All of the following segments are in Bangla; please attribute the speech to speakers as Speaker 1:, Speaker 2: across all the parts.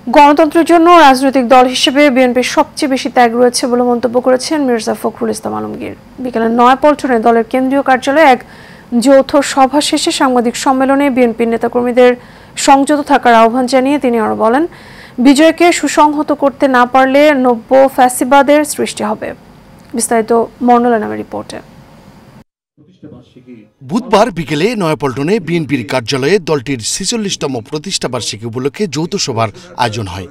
Speaker 1: গণতন্ত্রের জন্য রাজনৈতিক দল হিসেবে বিএনপির সবচেয়ে বেশি ত্যাগ রয়েছে বলে মন্তব্য করেছেন মির্জা ফখরুল ইসলাম আলমগীর। বিকেলে নয়াপল্টনে দলের কেন্দ্রীয় কার্যালয়ে এক যৌথ সভা শেষে সাংবাদিক সম্মেলনে বিএনপির নেতাকর্মীদের সংযত থাকার আহ্বান জানিয়ে তিনি আরো বলেন, বিজয়কে সুসংহত করতে না পারলে নব্য ফ্যাসিবাদের সৃষ্টি হবে। বিস্তারিত মন্ডলা নামের রিপোর্টে।
Speaker 2: বুধবার বিকেলে নয়াপল্টনে বিএনপির কার্যালয়ে দলটির ৪৬তম প্রতিষ্ঠা বার্ষিকী উপলক্ষে যৌথ সভার আয়োজন হয়।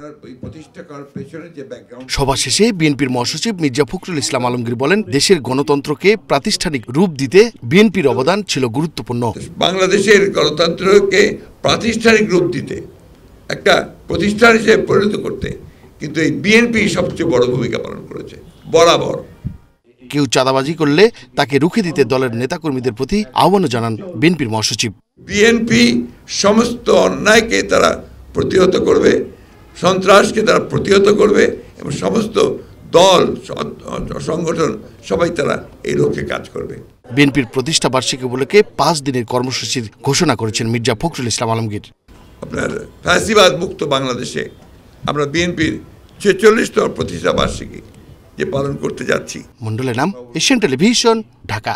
Speaker 2: সভা শেষে বিএনপির মহাসচিব মির্জা ফখরুল ইসলাম আলমগীর বলেন, দেশের গণতন্ত্রকে প্রাতিষ্ঠানিক রূপ দিতে বিএনপির অবদান ছিল গুরুত্বপূর্ণ।
Speaker 3: বাংলাদেশের গণতন্ত্রকে প্রাতিষ্ঠানিক রূপ দিতে, একটা প্রতিষ্ঠান হিসেবে পরিণত করতে কিন্তু এই বিএনপি সবচেয়ে বড় ভূমিকা পালন করেছে বরাবর।
Speaker 2: কেউ চাঁদাবাজি করলে তাকে রুখে দিতে দলের নেতাকর্মীদের প্রতি আহ্বানও জানান বিএনপির মহাসচিব।
Speaker 3: বিএনপি সমস্ত অন্যায়কে তারা প্রতিহত করবে, সন্ত্রাসকে তারা প্রতিহত করবে এবং সমস্ত দল সংগঠন সবাই তারা এই লক্ষ্যে কাজ করবে।
Speaker 2: বিএনপির প্রতিষ্ঠা বার্ষিকী উপলক্ষে 5 দিনের কর্মসূচির ঘোষণা করেছেন মির্জা ফখরুল ইসলাম আলমগীর।
Speaker 3: আপনার ফ্যাসিবাদ মুক্ত বাংলাদেশে আমরা বিএনপির ৪৬তম প্রতিষ্ঠা বার্ষিকী যে পালন করতে যাচ্ছি।
Speaker 2: মন্ডলের নাম, এশিয়ান টেলিভিশন, ঢাকা।